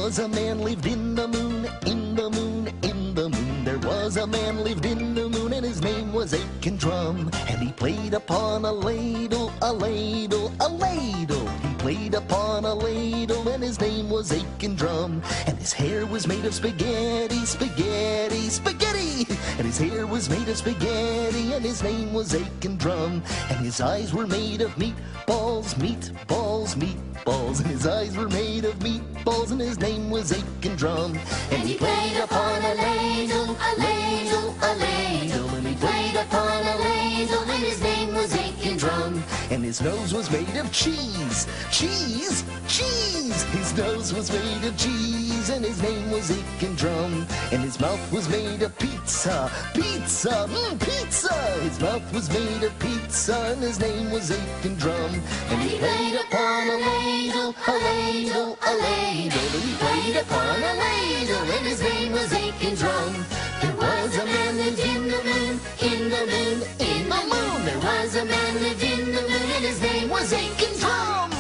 was a man lived in the moon, in the moon, in the moon. There was a man lived in the moon, and his name was Aiken Drum. And he played upon a ladle, a ladle, a ladle. He played upon a ladle, and his name was Aiken Drum. And his hair was made of spaghetti, spaghetti, spaghetti. And his hair was made of spaghetti, and his name was Aiken Drum. And his eyes were made of meatballs, meatballs, meatballs. And his eyes were made of meatballs, and his name was Aiken Drum. And he played upon a ladle, a ladle, a ladle. And he played upon a ladle, and his name was Aiken Drum. And his nose was made of cheese, cheese, cheese. His nose was made of cheese, and his name was Aiken Drum. And his mouth was made of pizza, pizza, pizza. His mouth was made of pizza, and his name was Aiken Drum. And he played upon a ladle, a ladle, a ladle. And he played upon a ladle, and his name was Aiken Drum. There was a man lived in the moon, in the moon, in the moon. There was a man lived in the moon, and his name was Aiken Drum.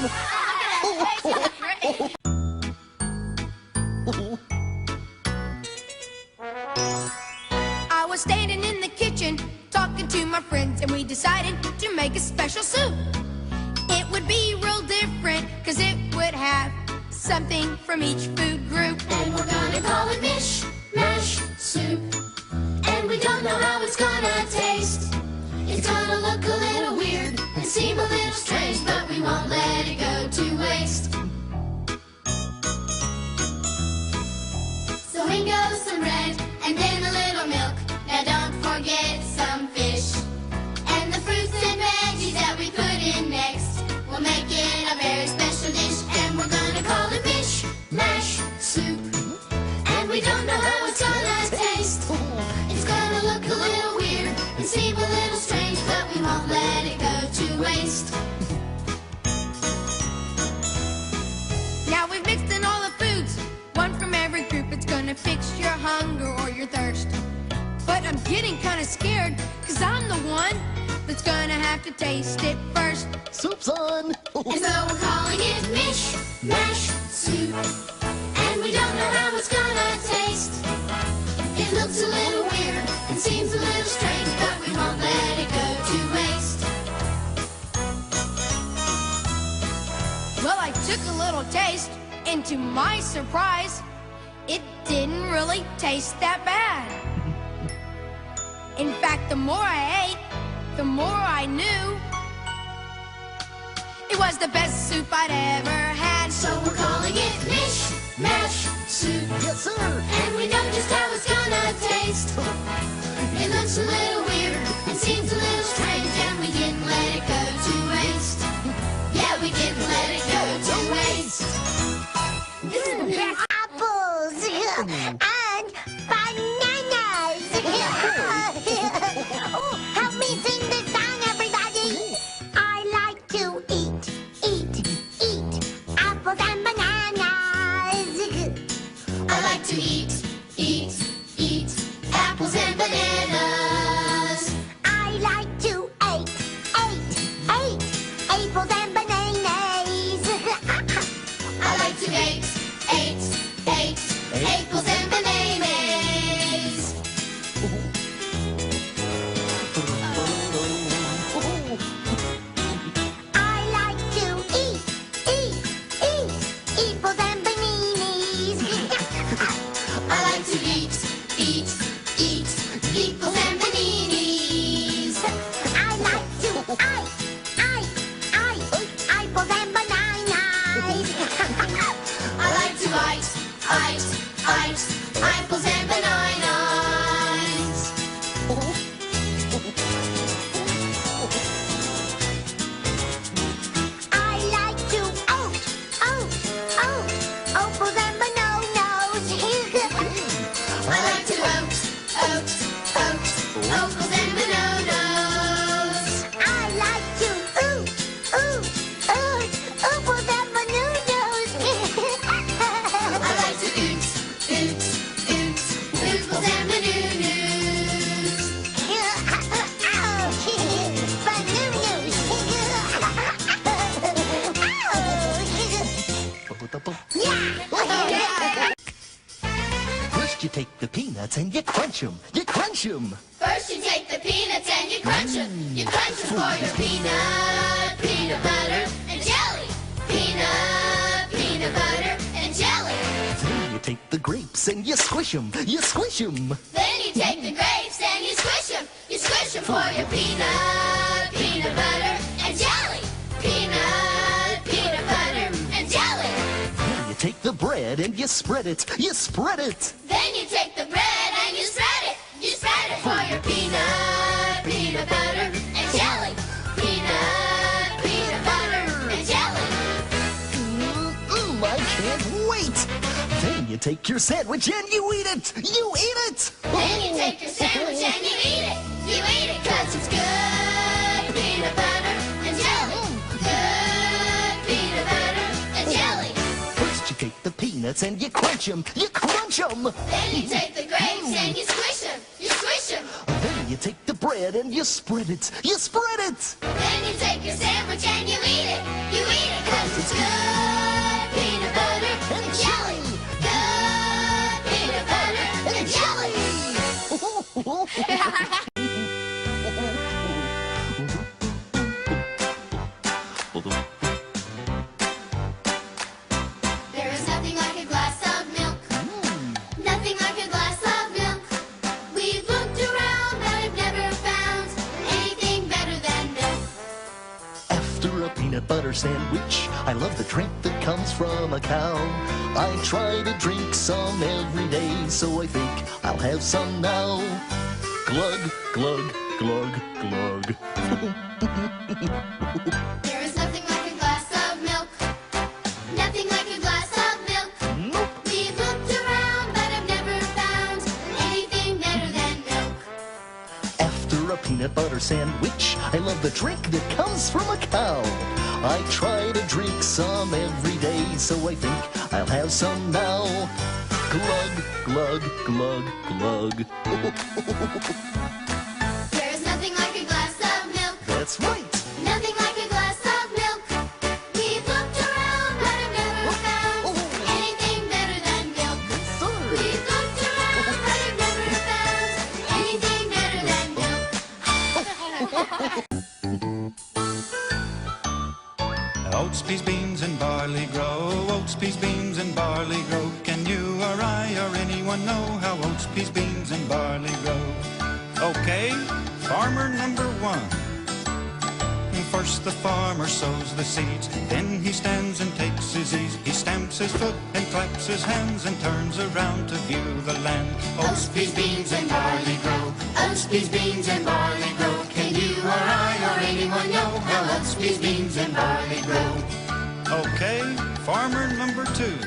I was standing in the kitchen talking to my friends, and we decided to make a special soup. It would be real different, cause it would have something from each food group. And we're gonna call it Mish Mash Soup. And we don't know how it's gonna taste. It's gonna look a little weird and seem a little strange, but we won't let it go to waste. So in goes some bread and then a little milk. Now don't forget some fish. And the fruits and veggies that we put in next will make it a very special dish. And we're gonna call it Mish Mash Soup. And we don't know how it's gonna taste. It's gonna look a little weird and seem a little strange, but we won't let it go to waste. Now we've mixed in all the foods, one from every group. It's gonna fix your hunger or your thirst. But I'm getting kinda scared, cause I'm the one that's gonna have to taste it first. Soup's on! And so we're calling it Mish Mash Soup. And we don't know how it's gonna taste. It looks a little weird and seems a little strange, but we won't let it go to waste. Well, I took a little taste, and to my surprise, it didn't really taste that bad. In fact, the more I ate, the more I knew it was the best soup I'd ever had. So we're calling it Mish Mash Soup. Yes, sir! And we know just how it's gonna taste. It looks a little weird and seems a little strange, and we didn't let it go to waste. Yeah, we didn't let it go to waste. Apples and bananas. Oh, help me sing this song, everybody. I like to eat, eat apples and bananas. I like to eat apples and bananas. I like to eat apples and bananas. I like to eat apples and bananas. I like to eat apples and bananas. I like to eat apples and bananas. I like to eat apples and bananas. I like to eat apples and bananas. I like to apples and bananas. I like to apples and bananas. I like to apples and bananas. I like to apples and bananas. peanuts and you crunch 'em. You crunch 'em. First you take the peanuts and you crunch them. You crunch them for your peanut butter, and jelly. Peanut butter, and jelly. Then you take the grapes and you squish 'em. You squish 'em. Then you take the grapes and you squish them. You squish them for your peanut butter, and jelly. Peanut butter, and jelly. Then you take the bread and you spread it. You spread it. Then you take the bread and you spread it. You spread it for your peanut butter, and jelly. Peanut butter, and jelly. I can't wait. Then you take your sandwich and you eat it. You eat it. Then you take your sandwich and you eat it. You eat it 'cause it's good peanut butter and jelly. Good peanut butter and jelly. First you take the peanuts and you crunch 'em. You crunch 'em. Then you take the grapes and you squish them. You squish them. Then you take the bread and you spread it. You spread it. Then you take your sandwich and you eat it. You eat it 'cause it's good peanut butter and jelly. Good peanut butter and jelly. There is nothing like a glass of milk. Nothing like a glass of milk. We've looked around but have never found anything better than milk. After a peanut butter sandwich, I love the drink that comes from a cow. I try to drink some every day, so I think I'll have some now. Glug, glug, glug, glug. There is nothing like a glass of milk. Nothing like a glass of milk. Nope. We've looked around but have never found anything better than milk. After a peanut butter sandwich, I love the drink that comes from a cow. I try to drink some every day, so I think I'll have some now. Glug, glug, glug, glug. There is nothing like a glass of milk. That's right. Nothing like a glass of milk. We've looked around but have never found anything better than milk. We've looked around but have never found anything better than milk. Oats, peas, beans, and barley grow. Oats, peas, beans, and barley grow. Can you or I or anyone know how oats, peas, beans, and barley grow? Okay, farmer number one. First the farmer sows the seeds, then he stands and takes his ease. He stamps his foot and claps his hands and turns around to view the land. Oats, peas, beans, and barley grow. Oats, peas, beans, and barley grow. Can you or I or anyone know how oats, peas, beans, and barley grow? Okay, farmer number two.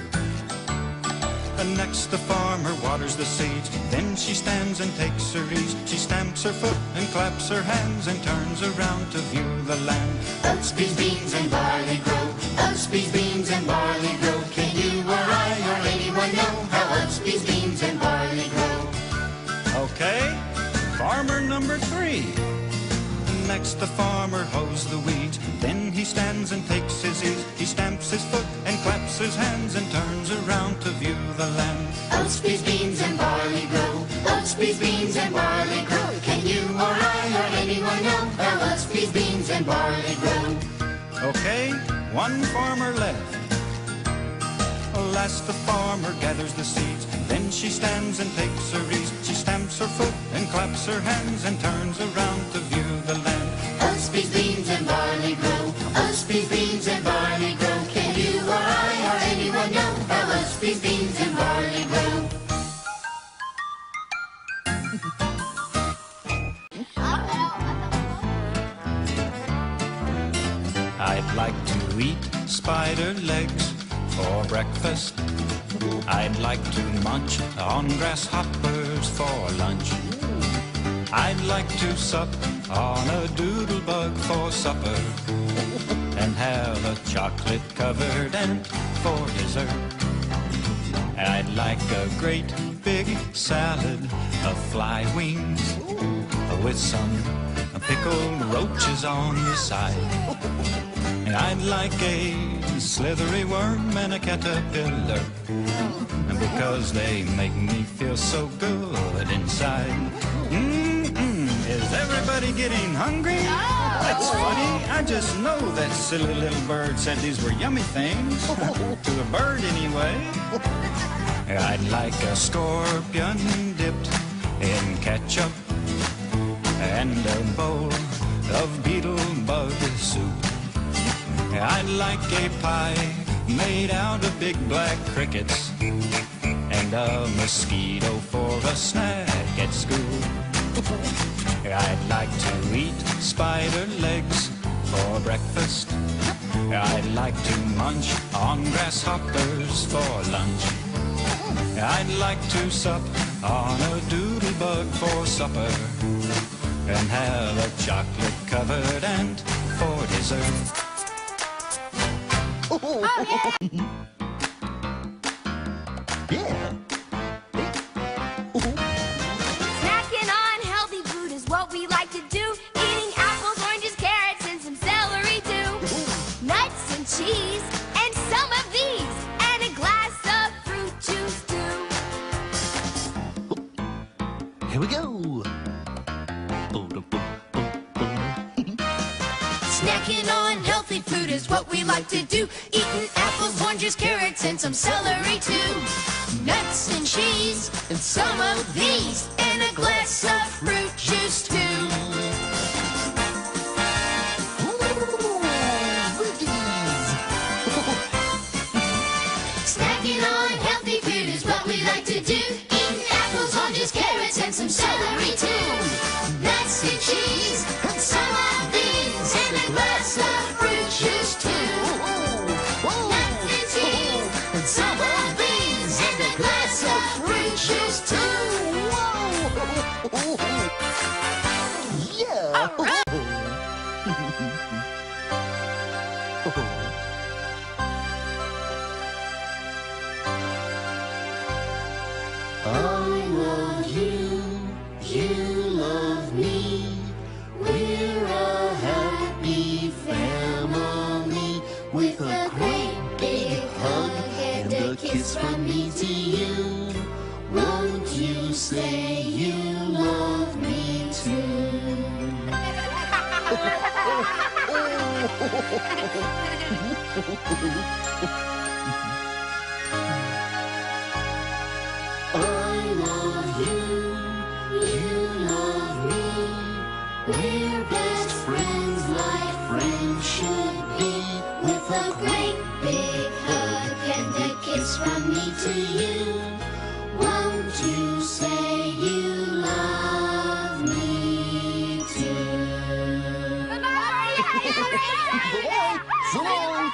And next the farmer waters the seeds, then she stands and takes her ease. She stamps her foot and claps her hands and turns around to view the land. Oats, peas, beans, and barley grow. Oats, peas, beans, and barley grow. Can you or I or anyone know how oats, peas, beans, and barley grow? Okay, farmer number three. Next the farmer hoes the weeds, then he stands and takes his ease. He stamps his foot and claps his hands and turns around to view the land. Oats, peas, beans, and barley grow. Oats, peas, beans, and barley grow. Can you or I or anyone know how oats, peas, beans, and barley grow? Okay, one farmer left. Last the farmer gathers the seeds, then she stands and takes her ease. She stamps her foot and claps her hands and turns around to view the land. Oats, peas, beans, and barley grow. Oats, peas, beans, and barley grow. Can you or I or anyone know how oats, peas, beans, and barley grow? I'd like to eat spider legs for breakfast. I'd like to munch on grasshoppers for lunch. I'd like to sup on a doodlebug for supper and have a chocolate-covered ant for dessert. I'd like a great big salad of fly wings with some pickled roaches on the side. I'd like a slithery worm and a caterpillar, because they make me feel so good inside. Is everybody getting hungry? That's funny. I just know that silly little bird said these were yummy things. To a bird, anyway. I'd like a scorpion dipped in ketchup and a bowl of beetle bug soup. I'd like a pie made out of big black crickets and a mosquito for a snack at school. I'd like to eat spider legs for breakfast. I'd like to munch on grasshoppers for lunch. I'd like to sup on a doodle bug for supper and have a chocolate-covered ant for dessert. Yeah. Snacking on healthy food is what we like to do. Eating apples, oranges, carrots, and some celery too. Nuts and cheese, and some of these, and a glass of fruit juice too. Here we go. Snacking on healthy food is what we like to do. Eating apples, oranges, carrots, and some celery too. Nuts and cheese, and some of these, and a glass of fruit juice too. Snacking on healthy food is what we like to do. Eating apples, oranges, carrots, and some celery too. Nuts and cheese, and some of these, and a glass of fruit juice too. Nuts and cheese, and some of these, and a glass of fruit juice too. Yeah. All right. I love you, you love me. We're a happy family with a great big hug and a kiss from me to you. Won't you say you love me too? I love you, you love me. We're best friends like friends should be. With a great big hug and a kiss from me to you. Won't you say you love me too? Bye-bye. So long.